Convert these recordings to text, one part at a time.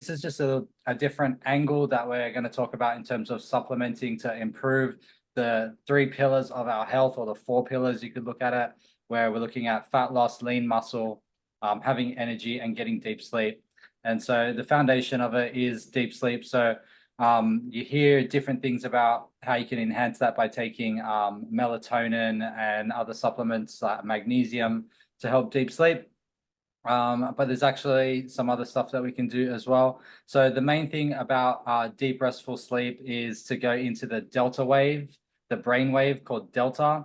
This is just a different angle that we're going to talk about in terms of supplementing to improve the 3 pillars of our health, or the 4 pillars you could look at it, where we're looking at fat loss, lean muscle, having energy, and getting deep sleep. And so the foundation of it is deep sleep. So you hear different things about how you can enhance that by taking melatonin and other supplements like magnesium to help deep sleep. But there's actually some other stuff that we can do as well. So the main thing about deep restful sleep is to go into the delta wave, the brain wave called delta,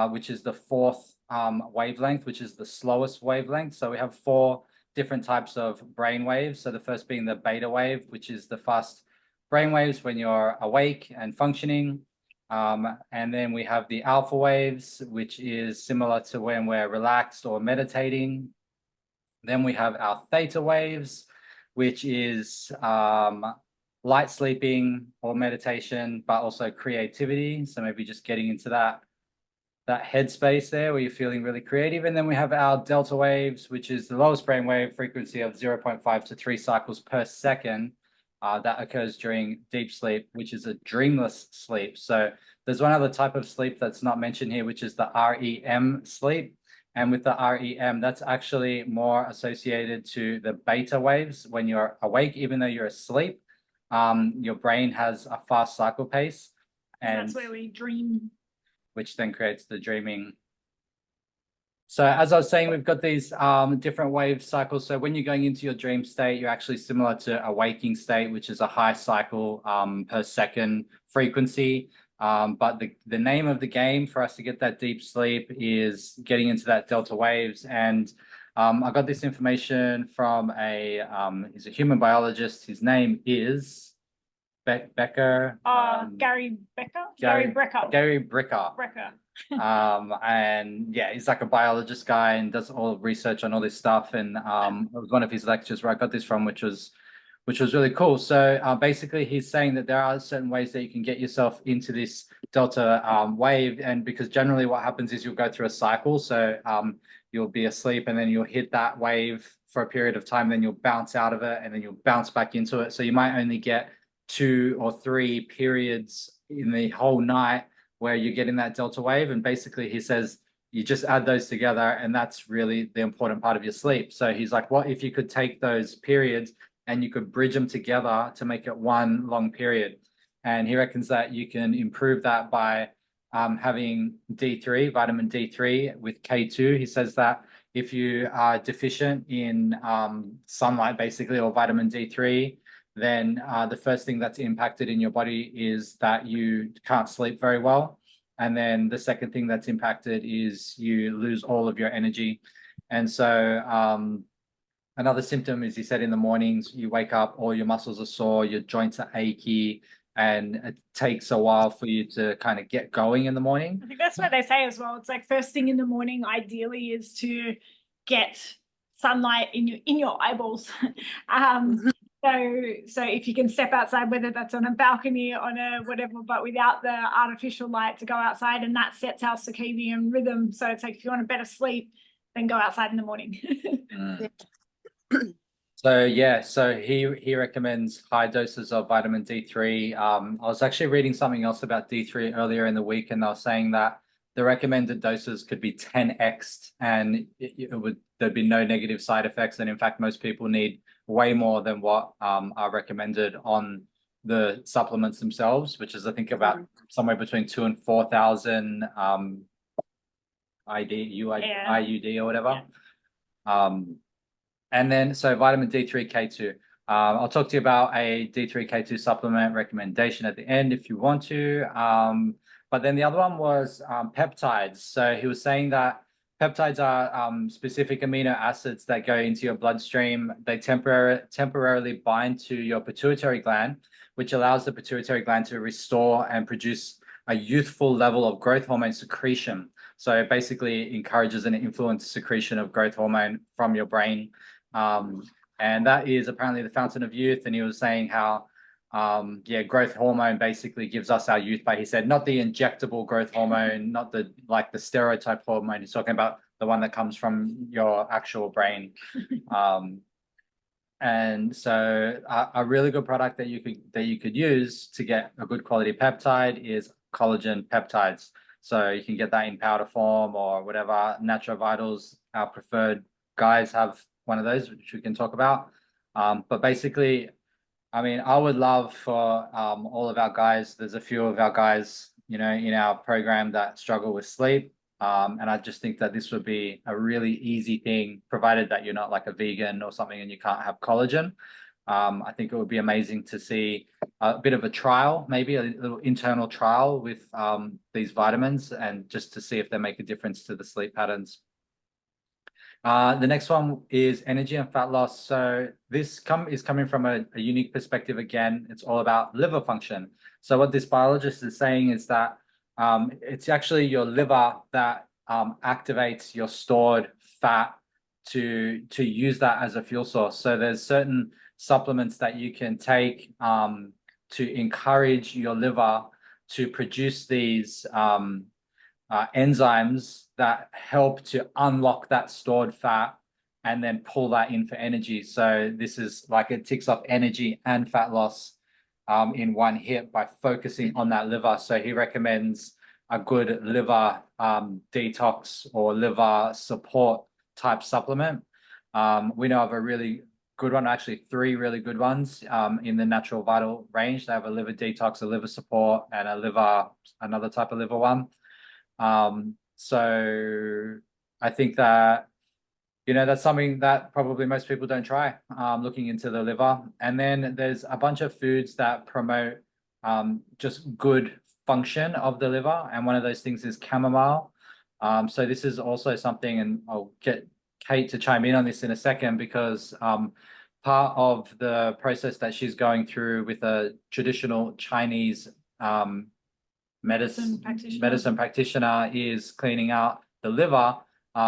which is the fourth wavelength, which is the slowest wavelength. So we have 4 different types of brain waves. So the first being the beta wave, which is the fast brain waves when you're awake and functioning. And then we have the alpha waves, which is similar to when we're relaxed or meditating. Then we have our theta waves, which is light sleeping or meditation, but also creativity. So maybe just getting into that headspace there where you're feeling really creative. And then we have our delta waves, which is the lowest brainwave frequency of 0.5 to 3 cycles per second. That occurs during deep sleep, which is a dreamless sleep. So there's one other type of sleep that's not mentioned here, which is the REM sleep. And with the REM, that's actually more associated to the beta waves. When you're awake, even though you're asleep, your brain has a fast cycle pace. And that's where we dream. Which then creates the dreaming. So as I was saying, we've got these different wave cycles. So when you're going into your dream state, you're actually similar to a waking state, which is a high cycle per second frequency. But the name of the game for us to get that deep sleep is getting into that delta waves. And I got this information from he's a human biologist. His name is Becker. Gary Becker? Gary Brecka. Gary Brecka. Brecka. And yeah, he's like a biologist guy and does all research on all this stuff. And it was one of his lectures where I got this from, which was really cool. So basically he's saying that there are certain ways that you can get yourself into this delta wave. And because generally what happens is you'll go through a cycle. So you'll be asleep and then you'll hit that wave for a period of time, then you'll bounce out of it and then you'll bounce back into it. So you might only get 2 or 3 periods in the whole night where you get in that delta wave. And basically he says you just add those together and that's really the important part of your sleep. So he's like, what if you could take those periods and you could bridge them together to make it one long period? And he reckons that you can improve that by having D3, vitamin D3 with K2. He says that if you are deficient in sunlight, basically, or vitamin D3, then the first thing that's impacted in your body is that you can't sleep very well. And then the second thing that's impacted is you lose all of your energy. And so another symptom is, he said, in the mornings, you wake up, all your muscles are sore, your joints are achy, and it takes a while for you to kind of get going in the morning. I think that's what they say as well. It's like first thing in the morning, ideally, is to get sunlight in your eyeballs. So if you can step outside, whether that's on a balcony, on a whatever, but without the artificial light, to go outside, and that sets our circadian rhythm. So it's like, if you want a better sleep, then go outside in the morning. So yeah, so he recommends high doses of vitamin D3. I was actually reading something else about D3 earlier in the week, and they were saying that the recommended doses could be 10x, and there'd be no negative side effects. And in fact, most people need way more than what are recommended on the supplements themselves, which is, I think, about somewhere between 2,000 and 4,000 IUD or whatever. Yeah. And then, so vitamin D3, K2. I'll talk to you about a D3, K2 supplement recommendation at the end if you want to. But then the other one was peptides. So he was saying that peptides are specific amino acids that go into your bloodstream. They temporarily bind to your pituitary gland, which allows the pituitary gland to restore and produce a youthful level of growth hormone secretion. So it basically encourages and influences secretion of growth hormone from your brain. And that is apparently the fountain of youth. And he was saying how, growth hormone basically gives us our youth, but he said not the injectable growth hormone, not the steroid hormone. He's talking about the one that comes from your actual brain. And so a really good product that you could use to get a good quality peptide is collagen peptides. So you can get that in powder form or whatever. Natural Vitals, our preferred guys, have one of those, which we can talk about. But basically, I mean, I would love for all of our guys. There's a few of our guys, you know, in our program that struggle with sleep. And I just think that this would be a really easy thing, provided that you're not like a vegan or something and you can't have collagen. I think it would be amazing to see a bit of a trial, maybe a little internal trial with these vitamins, and just to see if they make a difference to the sleep patterns. The next one is energy and fat loss. So this is coming from a unique perspective. Again, it's all about liver function. So what this biologist is saying is that it's actually your liver that activates your stored fat to use that as a fuel source. So there's certain supplements that you can take to encourage your liver to produce these enzymes that help to unlock that stored fat and then pull that in for energy. So this is like, it ticks off energy and fat loss in one hit by focusing on that liver. So he recommends a good liver detox or liver support type supplement. We know of a really good one, actually 3 really good ones in the Natural Vital range. They have a liver detox, a liver support, and another type of liver one. So I think that, you know, that's something that probably most people don't try, looking into the liver. And then there's a bunch of foods that promote just good function of the liver. And one of those things is chamomile. So this is also something, and I'll get Kate to chime in on this in a second, because part of the process that she's going through with a traditional Chinese medicine practitioner is cleaning out the liver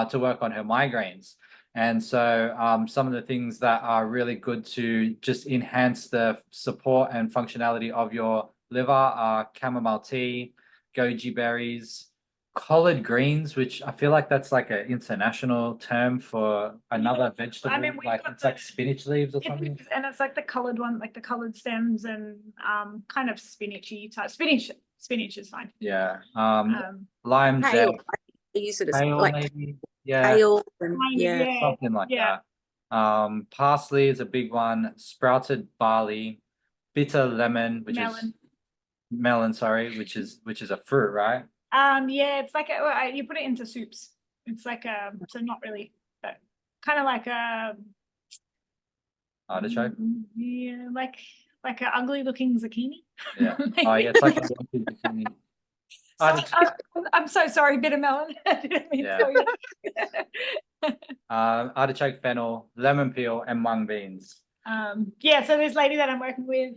to work on her migraines. And so some of the things that are really good to just enhance the support and functionality of your liver are chamomile tea, goji berries, collard greens, which I feel like that's like an international term for another vegetable. I mean, like it's like spinach leaves or something. And it's like the colored one, like the colored stems, and kind of spinachy type. Spinach is fine. Yeah. Lime Kale. zest. I use it as Kale, like maybe. Yeah. kale and Yeah. Something like Yeah. that. Parsley is a big one. Sprouted barley, bitter lemon, which is melon, sorry, which is a fruit, right? Yeah, it's like you put it into soups. It's like so not really, but kind of like a Artichoke. Yeah, like an ugly looking zucchini. Yeah. Oh yeah, it's like a zucchini. I'm so sorry, bitter melon. I didn't mean to tell you. Artichoke, fennel, lemon peel, and mung beans. Yeah, so this lady that I'm working with,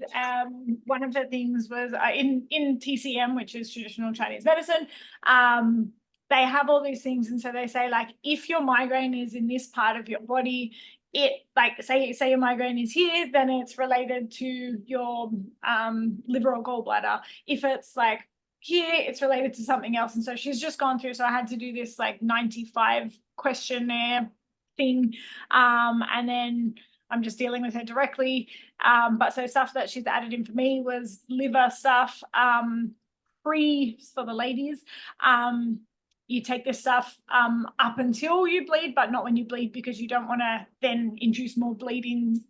one of the things was in TCM, which is traditional Chinese medicine, they have all these things, and so they say, like, if your migraine is in this part of your body, it, like, say your migraine is here, then it's related to your liver or gallbladder. If it's like here, it's related to something else. And so she's just gone through, so I had to do this like 95 questionnaire thing, and then I'm just dealing with her directly. But so stuff that she's added in for me was liver stuff, free for the ladies. You take this stuff up until you bleed, but not when you bleed, because you don't want to then induce more bleeding,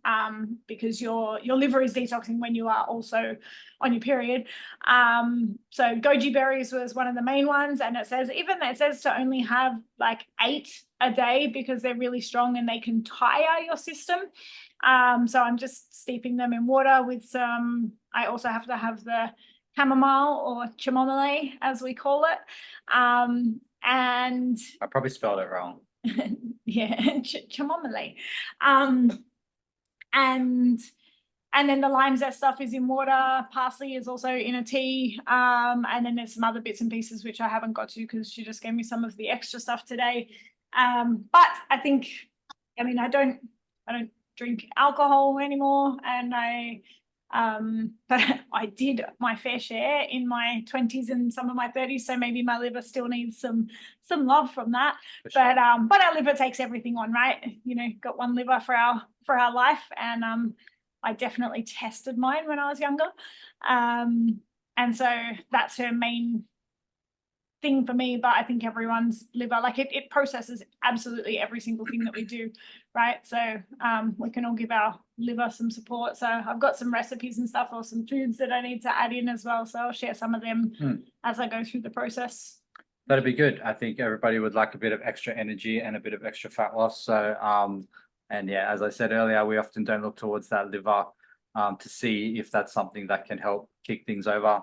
because your liver is detoxing when you are also on your period. So goji berries was one of the main ones, and it says to only have like 8 a day because they're really strong and they can tire your system. So I'm just steeping them in water with some. I also have to have the chamomile, or chamomile as we call it. And I probably spelled it wrong. yeah, chamomile. And then the lime zest stuff is in water. Parsley is also in a tea. And then there's some other bits and pieces which I haven't got to because she just gave me some of the extra stuff today. But I think, I mean, I don't drink alcohol anymore, and but I did my fair share in my 20s and some of my 30s, so maybe my liver still needs some love from that. For sure. But our liver takes everything on, right? You know, got one liver for for our life. And I definitely tested mine when I was younger. And so that's her main thing for me, but I think everyone's liver, like it processes absolutely every single thing that we do, right? So we can all give our liver some support. So I've got some recipes and stuff, or some foods that I need to add in as well. So I'll share some of them as I go through the process. That'd be good. I think everybody would like a bit of extra energy and a bit of extra fat loss. So and yeah, as I said earlier, we often don't look towards that liver to see if that's something that can help kick things over.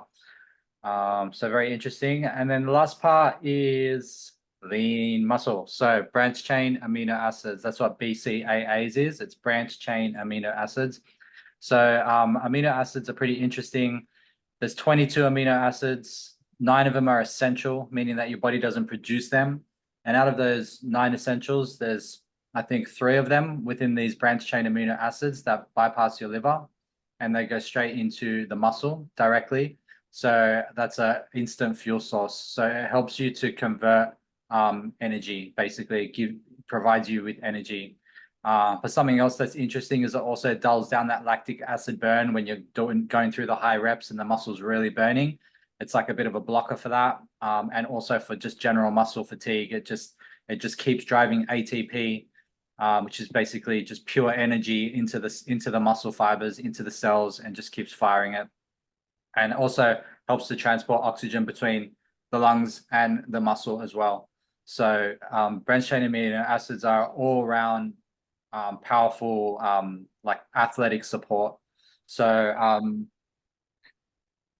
So very interesting. And then the last part is lean muscle. So branched chain amino acids. That's what BCAAs is. It's branched chain amino acids. So amino acids are pretty interesting. There's 22 amino acids. 9 of them are essential, meaning that your body doesn't produce them. And out of those 9 essentials, there's, I think, 3 of them within these branched chain amino acids that bypass your liver and they go straight into the muscle directly. So that's an instant fuel source. So it helps you to convert energy, basically provides you with energy. But something else that's interesting is it also dulls down that lactic acid burn when you're going through the high reps and the muscle's really burning. It's like a bit of a blocker for that. And also for just general muscle fatigue, it just keeps driving ATP, which is basically just pure energy into the muscle fibers, into the cells, and just keeps firing it. And also helps to transport oxygen between the lungs and the muscle as well. So branched chain amino acids are all around powerful, like athletic support. So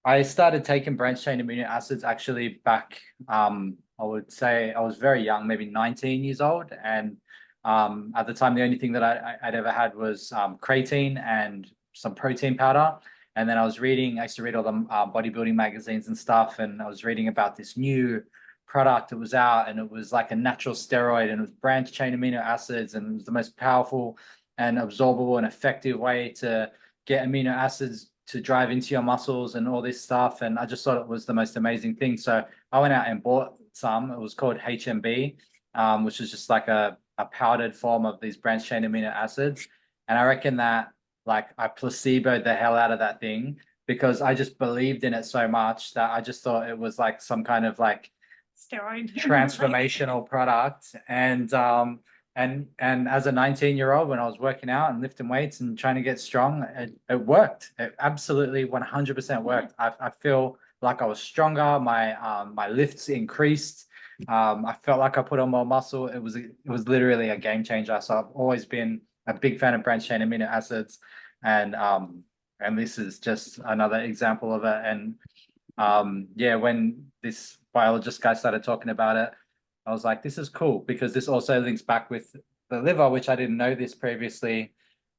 I started taking branched chain amino acids actually back, I would say I was very young, maybe 19 years old. And at the time, the only thing that I'd ever had was creatine and some protein powder. And then I used to read all the bodybuilding magazines and stuff. And I was reading about this new product that was out, and it was like a natural steroid, and it was branched chain amino acids, and it was the most powerful and absorbable and effective way to get amino acids to drive into your muscles and all this stuff. And I just thought it was the most amazing thing. So I went out and bought some. It was called HMB, which is just like a powdered form of these branched chain amino acids. And I reckon that like I placeboed the hell out of that thing because I just believed in it so much that I just thought it was like some kind of like Steroid transformational product. And as a 19-year-old, when I was working out and lifting weights and trying to get strong, it worked. It absolutely 100% worked. I feel like I was stronger. My lifts increased. I felt like I put on more muscle. It was literally a game changer. So I've always been a big fan of branched chain amino acids, and this is just another example of it. And yeah, when this biologist guy started talking about it, I was like, this is cool, because this also links back with the liver, which I didn't know this previously,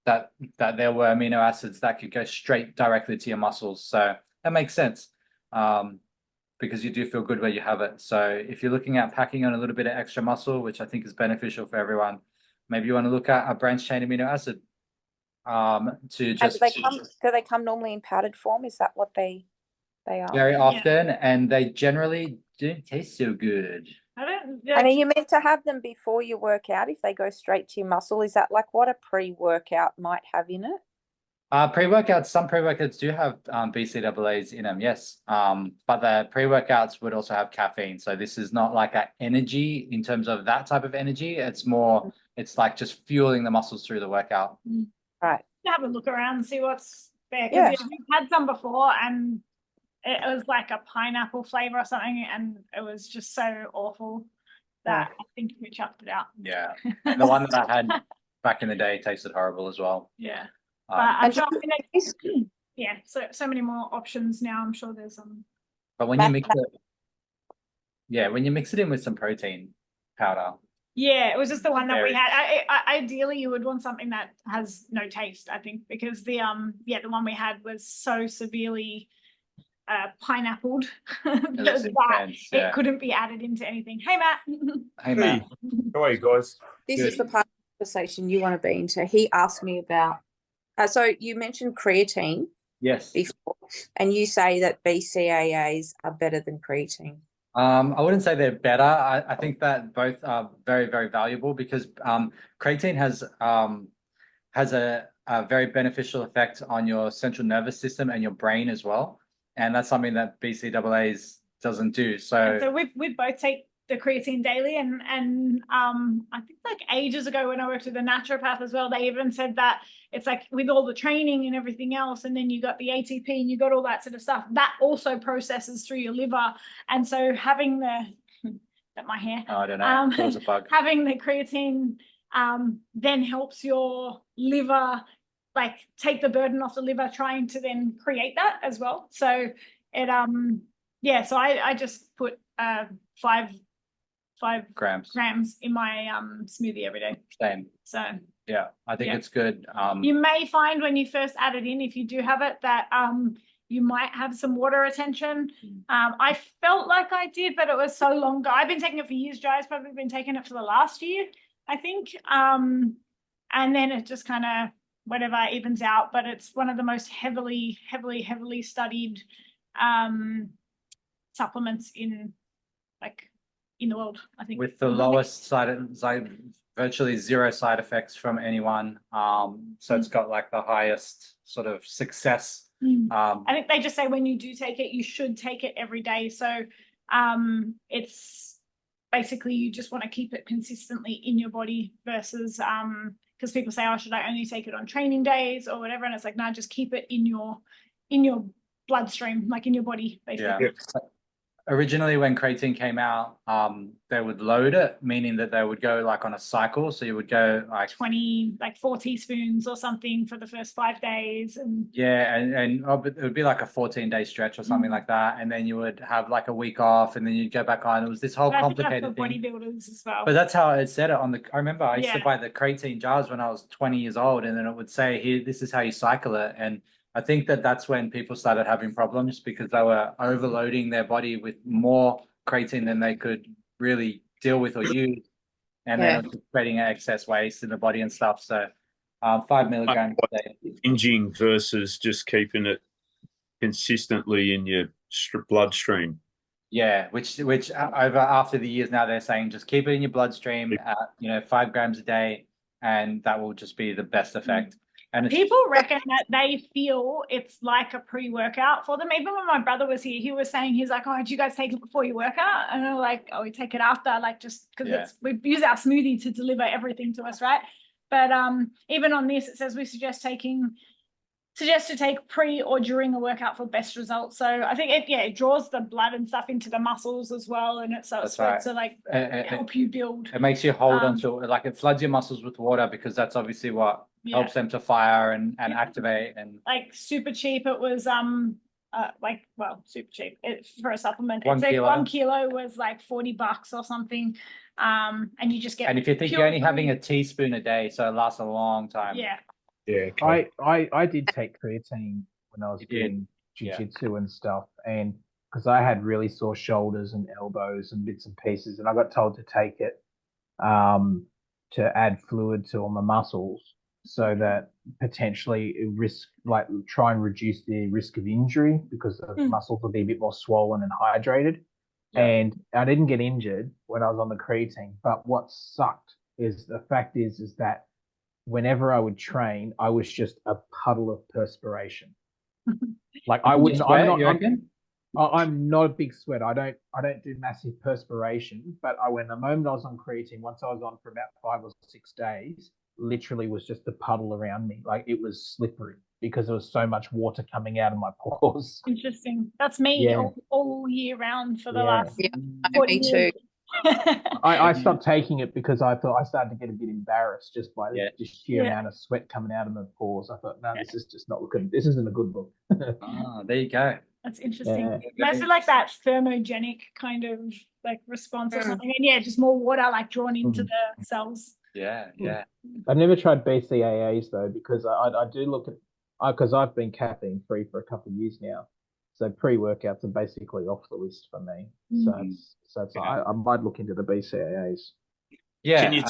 that there were amino acids that could go straight directly to your muscles. So that makes sense, because you do feel good where you have it. So if you're looking at packing on a little bit of extra muscle, which I think is beneficial for everyone, maybe you want to look at a branched chain amino acid to just. Do they come normally in powdered form? Is that what they are? Very often, and they generally don't taste so good. And are you meant to have them before you work out if they go straight to your muscle? Is that like what a pre-workout might have in it? Pre-workouts, some pre-workouts do have BCAAs in them, yes. But the pre-workouts would also have caffeine. So this is not like an energy in terms of that type of energy. It's more, it's like just fueling the muscles through the workout. Right. Have a look around and see what's there. Yeah. Because we've had some before and it was like a pineapple flavor or something, and it was just so awful that I think we chucked it out. Yeah. And the one that I had back in the day tasted horrible as well. Yeah. But I'm sure, yeah, so many more options now. I'm sure there's But when you mix it, yeah, when you mix it in with some protein powder. Yeah, it was just the one that we had. Ideally, you would want something that has no taste, I think, because the one we had was so severely pineappled that it couldn't be added into anything. Hey, Matt. Hey, Matt. How are you guys? This is the part of the conversation you want to be into. He asked me about, so you mentioned creatine. Yes. Before, and you say that BCAAs are better than creatine. I wouldn't say they're better. I think that both are very, very valuable, because creatine has a very beneficial effect on your central nervous system and your brain as well. And that's something that BCAAs doesn't do. So we both take the creatine daily, and I think like ages ago when I worked with a naturopath as well, they even said that it's like with all the training and everything else, and then you got the ATP and you got all that sort of stuff, that also processes through your liver. And so having the that my hair I don't know, there was a bug. having the creatine then helps your liver like take the burden off the liver trying to then create that as well. So it yeah, so I just put 5 grams in my smoothie every day. Same. So Yeah, I think Yeah. it's good. you may find when you first add it in, if you do have it, that you might have some water retention. I felt like I did, but it was so long ago. I've been taking it for years. Jai's probably been taking it for the last year, I think. And then it just kind of whatever evens out. But it's one of the most heavily studied supplements in the world, I think. With the lowest virtually zero side effects from anyone. So it's got like the highest sort of success. I think they just say when you do take it, you should take it every day. So it's basically you just want to keep it consistently in your body versus because people say, oh, should I only take it on training days or whatever? And it's like, no, just keep it in your bloodstream, like in your body, basically. Yeah. Originally, when creatine came out, they would load it, meaning that they would go like on a cycle. So you would go like 4 teaspoons or something for the first 5 days, and yeah, and it would be like a 14-day stretch or something like that, and then you would have like a week off, and then you'd go back on. It was this whole but I think that's complicated for thing. bodybuilders as well. But that's how it said it on the. I remember I used to Yeah. buy the creatine jars when I was 20 years old, and then it would say, "Here, this is how you cycle it." And I think that that's when people started having problems because they were overloading their body with more creatine than they could really deal with or use, and then it was creating excess waste in the body and stuff. So, 5 milligrams a day. Binging versus just keeping it consistently in your bloodstream. Yeah, which over after the years now they're saying just keep it in your bloodstream at 5 grams a day, and that will just be the best effect. And it's, People reckon that they feel it's like a pre-workout for them. Even when my brother was here, he was saying, he's like, oh, do you guys take it before you work out? And I'm like, oh, we take it after, like just because we use our smoothie to deliver everything to us, right? But even on this, it says we suggest to take pre or during a workout for best results. So I think it draws the blood and stuff into the muscles as well, and it's supposed to like help you build. It makes you hold onto it, like it floods your muscles with water because that's obviously what helps them to fire and activate. And like super cheap, it was super cheap for a supplement. 1 It's like kilo. 1 kilo was like $40 or something, and you just get. And if you think pure you're only having green. a teaspoon a day, so it lasts a long time. Yeah. Yeah. Okay. I did take creatine when I was You did? doing jiu-jitsu and stuff, and because I had really sore shoulders and elbows and bits and pieces, and I got told to take it to add fluid to all my muscles so that potentially try and reduce the risk of injury because the muscles will be a bit more swollen and hydrated. Yeah. And I didn't get injured when I was on the creatine, but what sucked is the fact is that whenever I would train, I was just a puddle of perspiration. Like I wouldn't. I'm not a big sweater. I don't do massive perspiration. But the moment I was on creatine, once I was on for about 5 or 6 days, literally was just a puddle around me. Like it was slippery because there was so much water coming out of my pores. Interesting. That's me all year round for the last. Yeah, 40 me years. too. I stopped taking it because I thought I started to get a bit embarrassed just by the sheer Yeah. amount of sweat coming out of my pores. I thought, no, this is just not looking. This isn't a good look. There you go. That's interesting. Yeah. Mostly like that thermogenic kind of like response or something. And just more water like drawn into the cells. Yeah. I've never tried BCAAs though because I do look at because I've been caffeine free for a couple of years now, so pre-workouts are basically off the list for me. I might look into the BCAAs. Yeah. Can you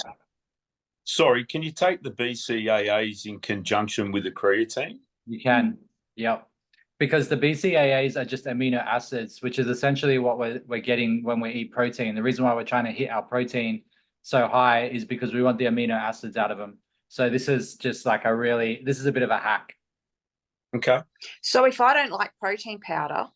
take the BCAAs in conjunction with the creatine? You can. Yep. Because the BCAAs are just amino acids, which is essentially what we're getting when we eat protein. The reason why we're trying to hit our protein so high is because we want the amino acids out of them. So this is just like this is a bit of a hack. Okay. So if I don't like protein powder,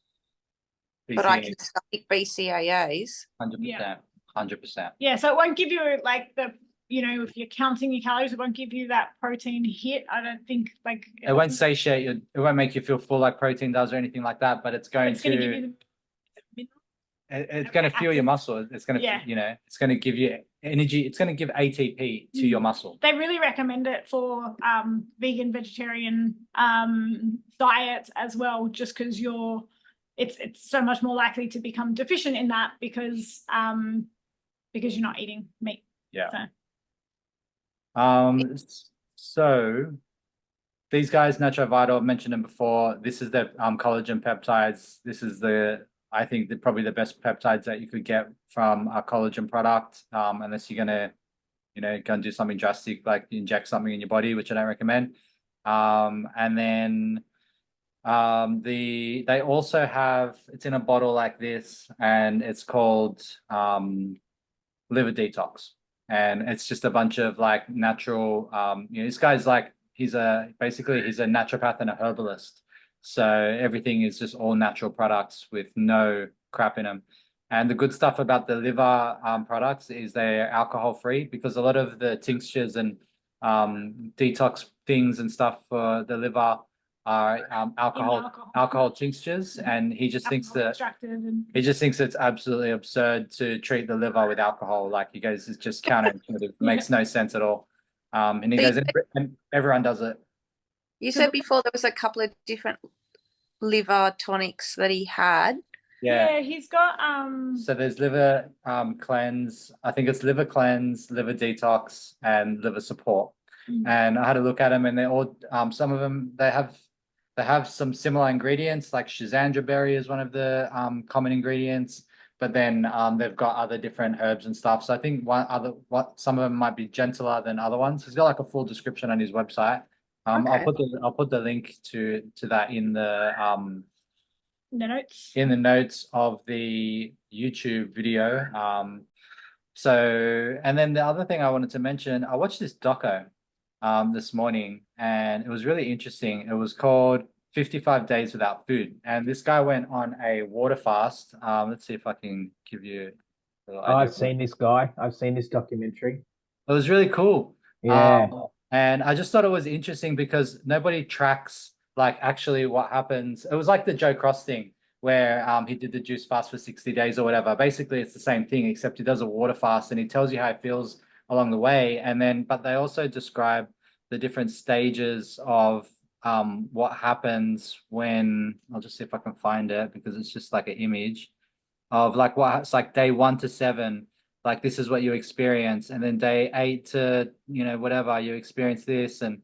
but I can BCAAs, take BCAAs, 100%, 100%. Yeah, so it won't give you like if you're counting your calories, it won't give you that protein hit. I don't think like It won't satiate you. It won't make you feel full like protein does or anything like that, but it's going it's going to give to you the it's going to fuel your muscle. It's going to, Yeah. it's going to give you energy. It's going to give ATP to your muscle. They really recommend it for vegan, vegetarian diets as well, just because it's so much more likely to become deficient in that because you're not eating meat. Yeah. So. So these guys, Natural Vital, I've mentioned them before. This is the collagen peptides. This is I think probably the best peptides that you could get from a collagen product, unless you're gonna, go and do something drastic like inject something in your body, which I don't recommend. And then they also have, it's in a bottle like this, and it's called Liver Detox, and it's just a bunch of like natural. This guy's like he's a naturopath and a herbalist. So everything is just all natural products with no crap in them. And the good stuff about the liver products is they're alcohol free, because a lot of the tinctures and detox things and stuff for the liver are alcohol tinctures, and he just thinks that it's absolutely absurd to treat the liver with alcohol. Like he goes, it's just counterintuitive. Makes no sense at all. And he goes, and everyone does it. you said before there was a couple of different liver tonics that he had. Yeah, he's got So there's liver cleanse. I think it's liver cleanse, liver detox, and liver support. And I had a look at them, and they're all some of them they have some similar ingredients, like Schizandra berry is one of the common ingredients, but then they've got other different herbs and stuff. So I think some of them might be gentler than other ones. He's got like a full description on his website. Okay. I'll put the link to that in the notes. in the notes of the YouTube video. And then the other thing I wanted to mention, I watched this doco this morning, and it was really interesting. It was called 55 Days Without Food, and this guy went on a water fast. Let's see if I can give you a little idea. I've seen this guy. I've seen this documentary. It was really cool. Yeah. And I just thought it was interesting because nobody tracks like actually what happens. It was like the Joe Cross thing where he did the juice fast for 60 days or whatever. Basically, it's the same thing, except he does a water fast and he tells you how it feels along the way. And then, but they also describe the different stages of what happens when, I'll just see if I can find it, because it's just like an image of like it's like day 1 to 7. Like this is what you experience, and then day 8 to whatever, you experience this, and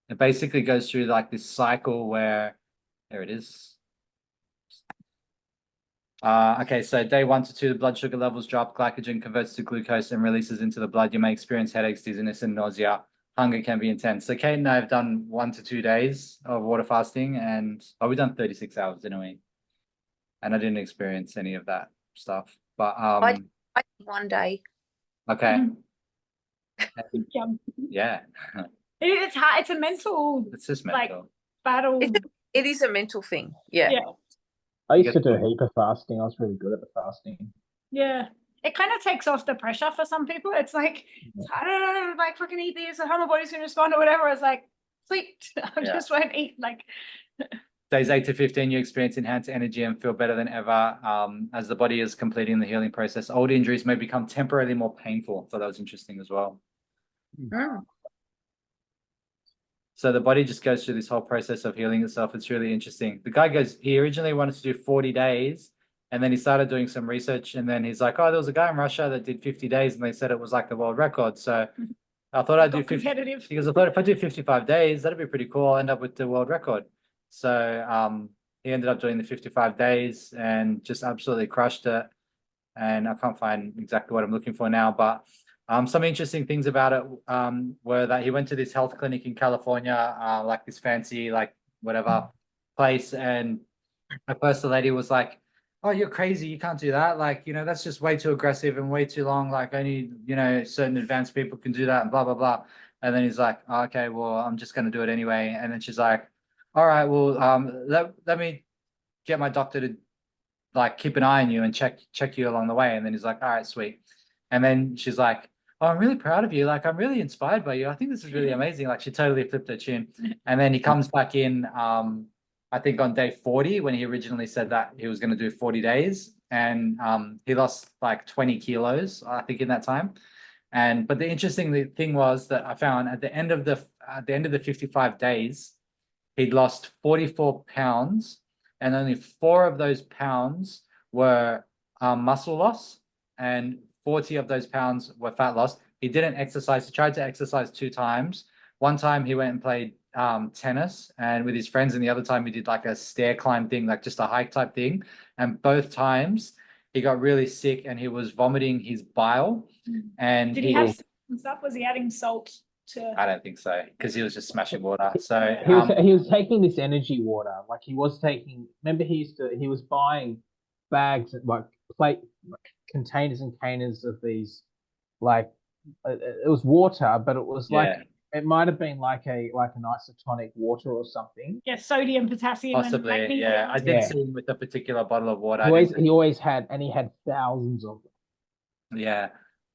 it basically goes through like this cycle where there it is. Okay, so day 1 to 2, the blood sugar levels drop, glycogen converts to glucose and releases into the blood. You may experience headaches, dizziness, and nausea. Hunger can be intense. So Kate and I have done 1 to 2 days of water fasting, and we've done 36 hours, didn't we? And I didn't experience any of that stuff. But I did one day. okay. Yum. Yeah. It's hard. It's a mental It's just like mental. battle. It is a mental thing. Yeah. Yeah. I used to do a heap of fasting. I was really good at the fasting. Yeah. It kind of takes off the pressure for some people. It's like, I don't know, like fucking eat this, or how my body's gonna respond or whatever. It's like, sweet, I just won't eat. Like Days 8 to 15, you experience enhanced energy and feel better than ever. As the body is completing the healing process, old injuries may become temporarily more painful. So that was interesting as well. Mm. So the body just goes through this whole process of healing itself. It's really interesting. The guy he originally wanted to do 40 days, and then he started doing some research, and then he's like, oh, there was a guy in Russia that did 50 days, and they said it was like the world record. So I thought I'd do 50. competitive. Because I thought if I do 55 days, that'd be pretty cool. I'll end up with the world record. So he ended up doing the 55 days and just absolutely crushed it. And I can't find exactly what I'm looking for now, but some interesting things about it were that he went to this health clinic in California, like this fancy, like whatever place. And at first the lady was like, oh, you're crazy, you can't do that. Like, you know, that's just way too aggressive and way too long. Like only, you know, certain advanced people can do that and blah, blah, blah. And then he's like, oh, okay, well, I'm just going to do it anyway. And then she's like, all right, well, let me get my doctor to like keep an eye on you and check you along the way. And then he's like, all right, sweet. And then she's like, oh, I'm really proud of you. Like, I'm really inspired by you. I think this is really amazing. Like, she totally flipped her chin. And then he comes back in, I think on day 40, when he originally said that he was going to do 40 days. And he lost like 20 kilos, I think, in that time. And but the interesting thing was that I found at the end of the 55 days, he'd lost 44 pounds, and only 4 of those pounds were muscle loss, and 40 of those pounds were fat loss. He didn't exercise. He tried to exercise 2 times. One time he went and played tennis and with his friends, and the other time he did like a stair climb thing, like just a hike type thing. And both times he got really sick and he was vomiting his bile. And Did he have stuff? Was he adding salt to? I don't think so, because he was just smashing water. So He was taking this energy water, like he was taking. Remember, he was buying bags, like containers and containers of these, like it was water, but it was like yeah, it might have been like an isotonic water or something. Yeah, sodium, potassium, and possibly. magnesium. Yeah, I did Yeah. see him with a particular bottle of water. He always had, and he had thousands of them. Yeah.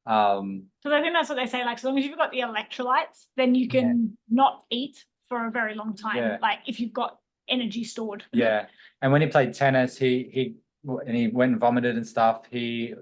Because I think that's what they say. Like, as long as you've got the electrolytes, then you can not eat for a very long time. Yeah. Like if you've got energy stored. Yeah. And when he played tennis, he went and vomited and stuff. He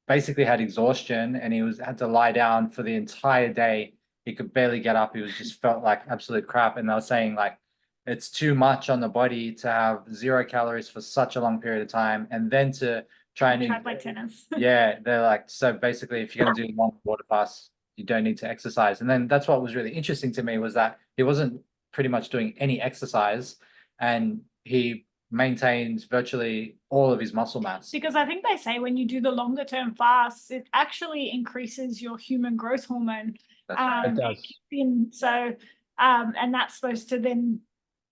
basically had exhaustion and he had to lie down for the entire day. He could barely get up. He was just felt like absolute crap. And they were saying like it's too much on the body to have 0 calories for such a long period of time, and then to try and Play tennis. yeah, they're like, so basically if you're going to do long water fasts, you don't need to exercise. And then that's what was really interesting to me, was that he wasn't pretty much doing any exercise and he maintains virtually all of his muscle mass. Because I think they say when you do the longer term fasts, it actually increases your human growth hormone. That's right. It does. So, and that's supposed to then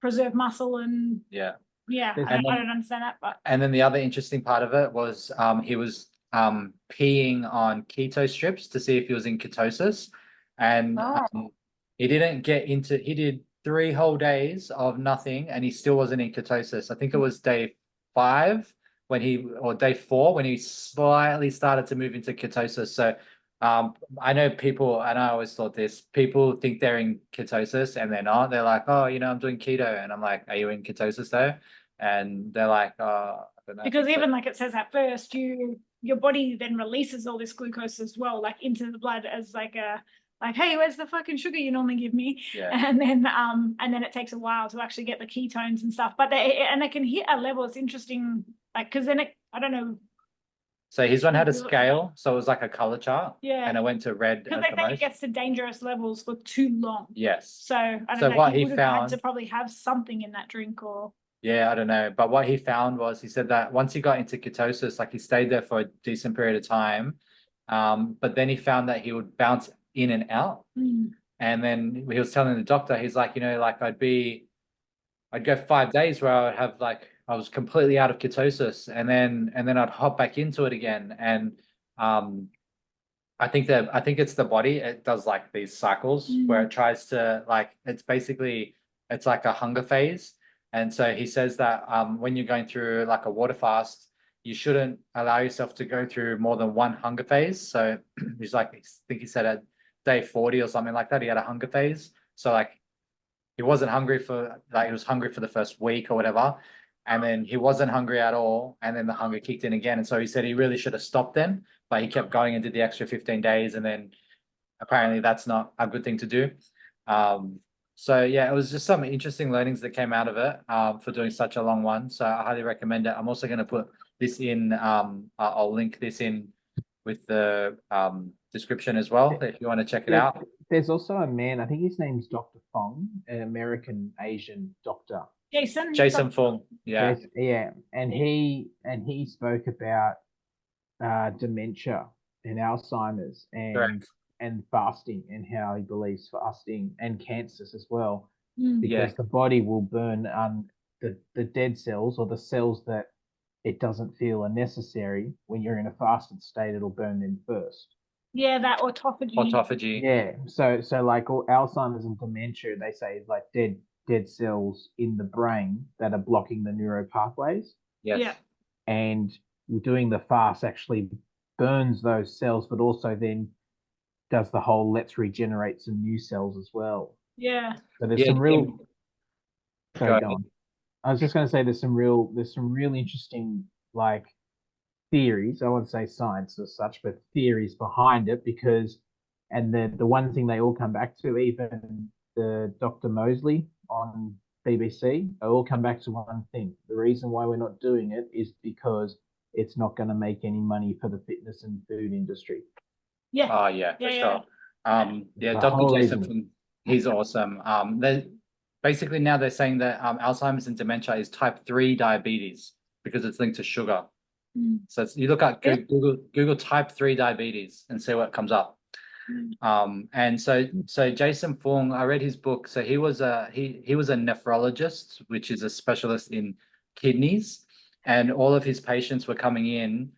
preserve muscle and Yeah. yeah, There's- I don't understand that, but And then the other interesting part of it was he was peeing on keto strips to see if he was in ketosis. And he didn't get into, he did 3 whole days of nothing and he still wasn't in ketosis. I think it was day 5 or day 4 when he slightly started to move into ketosis. So I know people, and I always thought this, people think they're in ketosis and they're not. They're like, oh, you know, I'm doing keto. And I'm like, are you in ketosis though? And they're like, oh, I don't know. because even like it says at first, your body then releases all this glucose as well, like into the blood as like hey, where's the fucking sugar you normally give me? Yeah. And then it takes a while to actually get the ketones and stuff. But they can hit a level. It's interesting, like because then I don't know. So his one had a scale, so it was like a color chart. Yeah. And it went to red Because at I the think it most. gets to dangerous levels for too long. Yes. So I don't So know. what he he would have had found- to probably have something in that drink or. Yeah, I don't know. But what he found was, he said that once he got into ketosis, like he stayed there for a decent period of time. But then he found that he would bounce in and out. And then he was telling the doctor, he's like, you know, like I'd go 5 days where I would have like, I was completely out of ketosis and then I'd hop back into it again. And I think it's the body, it does like these cycles where it tries to like, it's like a hunger phase. And so he says that when you're going through like a water fast, you shouldn't allow yourself to go through more than 1 hunger phase. So he's like, I think he said at day 40 or something like that, he had a hunger phase. So like he wasn't hungry for, like he was hungry for the first week or whatever. And then he wasn't hungry at all. And then the hunger kicked in again. And so he said he really should have stopped then, but he kept going and did the extra 15 days. And then apparently that's not a good thing to do. So yeah, it was just some interesting learnings that came out of it for doing such a long one. So I highly recommend it. I'm also going to put this in, I'll link this in with the description as well, if you want to check it out. There's also a man, I think his name's Dr. Fong, an American Asian doctor. Jason Fung, yeah. Yeah, and he spoke about dementia and Alzheimer's and fasting, and how he believes fasting and cancers as well, because the body will burn the dead cells or the cells that it doesn't feel unnecessary. When you're in a fasted state, it'll burn them first. Yeah, that autophagy. Autophagy. Yeah. So like all Alzheimer's and dementia, they say is like dead cells in the brain that are blocking the neural pathways. Yes. Yeah. And doing the fast actually burns those cells, but also then does the whole let's regenerate some new cells as well. Yeah. So there's Yeah, some real. Go Sorry, go ahead. on. I was just going to say there's some real interesting like theories. I won't say science as such, but theories behind it because, and the one thing they all come back to, even the Dr. Mosley on BBC, they all come back to one thing. The reason why we're not doing it is because it's not going to make any money for the fitness and food industry. Yeah. Oh yeah, for Yeah, yeah. sure. Yeah, The Dr. whole Jason, reason. he's awesome. They basically now they're saying that Alzheimer's and dementia is type 3 diabetes because it's linked to sugar. Mm. So you look at Yeah. Google type 3 diabetes and see what comes up. And so Jason Fung, I read his book. So he was a nephrologist, which is a specialist in kidneys, and all of his patients were coming in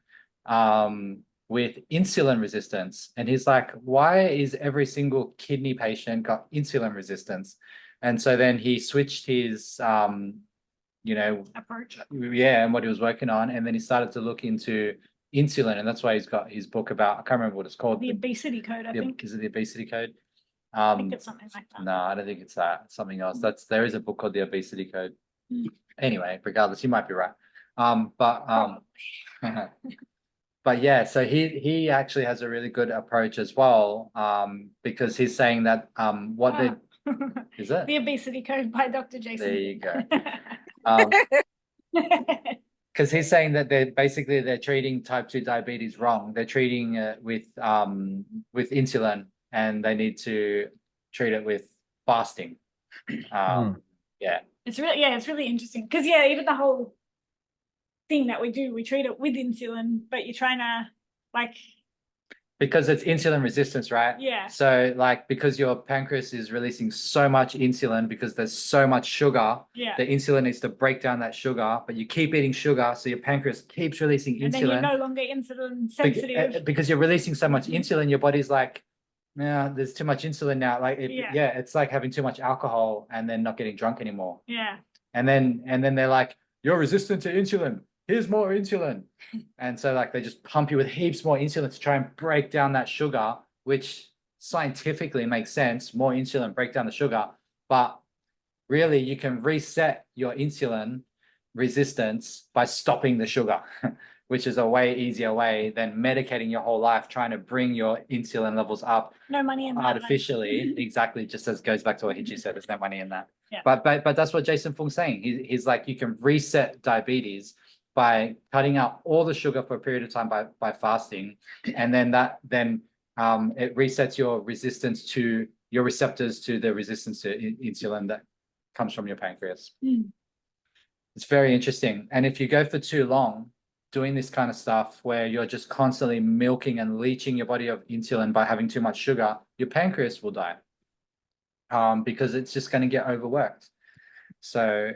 with insulin resistance. And he's like, why is every single kidney patient got insulin resistance? And so then he switched his Approach. yeah, and what he was working on, and then he started to look into insulin, and that's why he's got his book about, I can't remember what it's called. The obesity code, I think. Is it the obesity code? I think it's something like that. No, I don't think it's that. It's something else. There is a book called the obesity code. Mm. Anyway, regardless, you might be right. But Probably. but yeah, so he actually has a really good approach as well. Because he's saying that what they is it? The obesity code by Dr. Jason. There you go. Because he's saying that they're treating type 2 diabetes wrong. They're treating it with insulin, and they need to treat it with fasting. Yeah. It's really interesting because even the whole thing that we treat it with insulin, but you're trying to like. Because it's insulin resistance, right? Yeah. So like, because your pancreas is releasing so much insulin because there's so much sugar, Yeah. the insulin needs to break down that sugar, but you keep eating sugar, so your pancreas keeps releasing And insulin. then you're no longer insulin sensitive. Because you're releasing so much insulin, your body's like, yeah, there's too much insulin now. Like, it's like having too much alcohol and then not getting drunk anymore. Yeah. And then they're like, you're resistant to insulin. Here's more insulin. And so like they just pump you with heaps more insulin to try and break down that sugar, which scientifically makes sense. More insulin, break down the sugar. But really you can reset your insulin resistance by stopping the sugar, which is a way easier way than medicating your whole life, trying to bring your insulin levels up No money in that. artificially. Exactly, just as goes back to what Hichi said, there's no money in that. Yeah. But that's what Jason Fung's saying. He's like, you can reset diabetes by cutting out all the sugar for a period of time by fasting, and then it resets your resistance to your receptors to the resistance to insulin that comes from your pancreas. Mm. It's very interesting. And if you go for too long doing this kind of stuff where you're just constantly milking and leaching your body of insulin by having too much sugar, your pancreas will die because it's just going to get overworked. So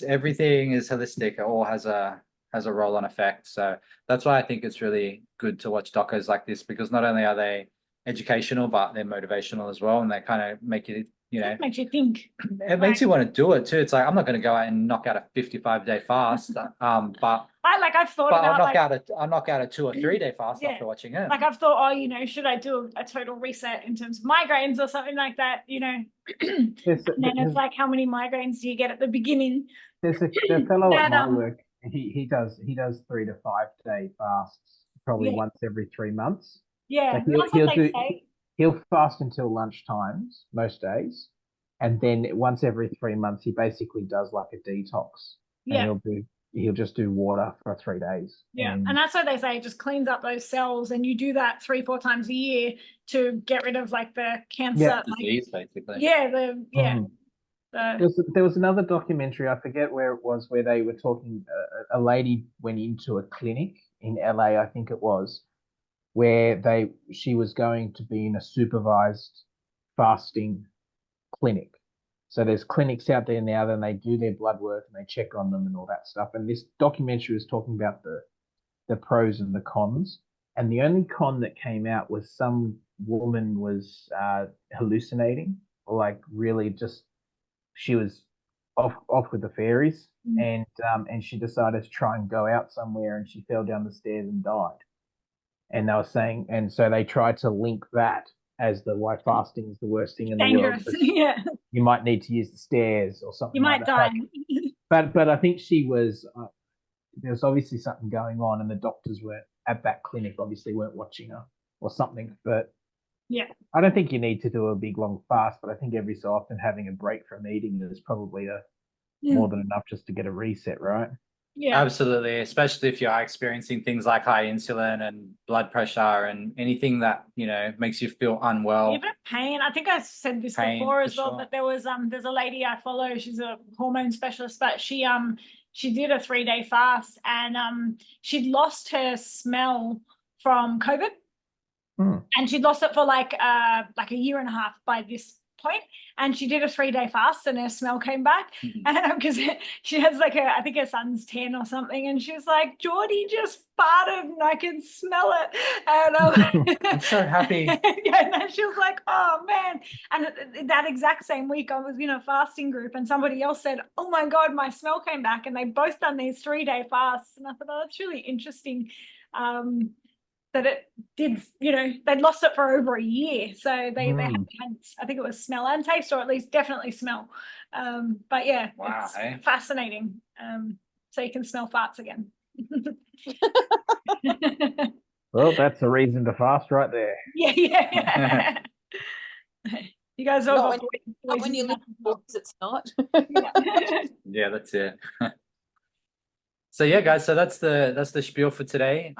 everything is holistic. It all has a roll on effect. So that's why I think it's really good to watch docos like this, because not only are they educational, but they're motivational as well. And they kind of make it, It makes you think. it makes you want to do it too. It's like, I'm not going to go out and knock out a 55-day fast. But I've thought I'll about knock out a 2 or 3 day fast Yeah. after watching it. I've thought, should I do a total reset in terms of migraines or something like that, And then it's like, how many migraines do you get at the beginning? There's a fellow at my But, work. He does 3 to 5 day fasts, probably Yeah. once every 3 months. Yeah, Like that's what they say. he'll fast until lunch times most days, and then once every 3 months he basically does like a detox. Yeah. And he'll just do water for 3 days. Yeah, and that's what they say. It just cleans up those cells, and you do that 3-4 times a year to get rid of like the cancer. Yeah. Disease, basically. There was another documentary, I forget where it was, where they were talking. A lady went into a clinic in LA, I think it was, where she was going to be in a supervised fasting clinic. So there's clinics out there now, then they do their blood work and they check on them and all that stuff. And this documentary was talking about the pros and the cons. And the only con that came out was some woman was hallucinating, or like really just she was off with the fairies, and she decided to try and go out somewhere, and she fell down the stairs and died. And they were saying, and so they tried to link that as the why fasting is the worst thing in the world. Dangerous. Yeah. You might need to use the stairs or something. You might like die. that. But I think she was. There was obviously something going on, and the doctors weren't at that clinic. Obviously, weren't watching her or something. But Yeah. I don't think you need to do a big long fast. But I think every so often having a break from eating is probably more than enough just to get a reset, right? Yeah. Absolutely, especially if you are experiencing things like high insulin and blood pressure and anything that, you know, makes you feel unwell. Even pain. I think I said this Pain, before for as well, sure. but there's a lady I follow, she's a hormone specialist, but she did a 3-day fast, and she'd lost her smell from COVID. And she'd lost it for like a year and a half by this point, and she did a 3-day fast and her smell came back. And because she has like I think her son's 10 or something, and she was like, Geordie just farted and I can smell it. And I'm so happy. Yeah, and then she was like, oh man. And that exact same week I was in a fasting group, and somebody else said, oh my God, my smell came back. And they both done these 3-day fasts, and I thought, oh, that's really interesting. That it did, you know, they'd lost it for over a year. So they had, I think it was smell and taste, or at least definitely smell. But yeah, Wow, it's eh? fascinating. So you can smell farts again. Well, that's a reason to fast right there. Yeah. You guys all Not got Not when you live in the woods, it's not. yeah. Yeah, that's it. So yeah, guys, so that's the spiel for today.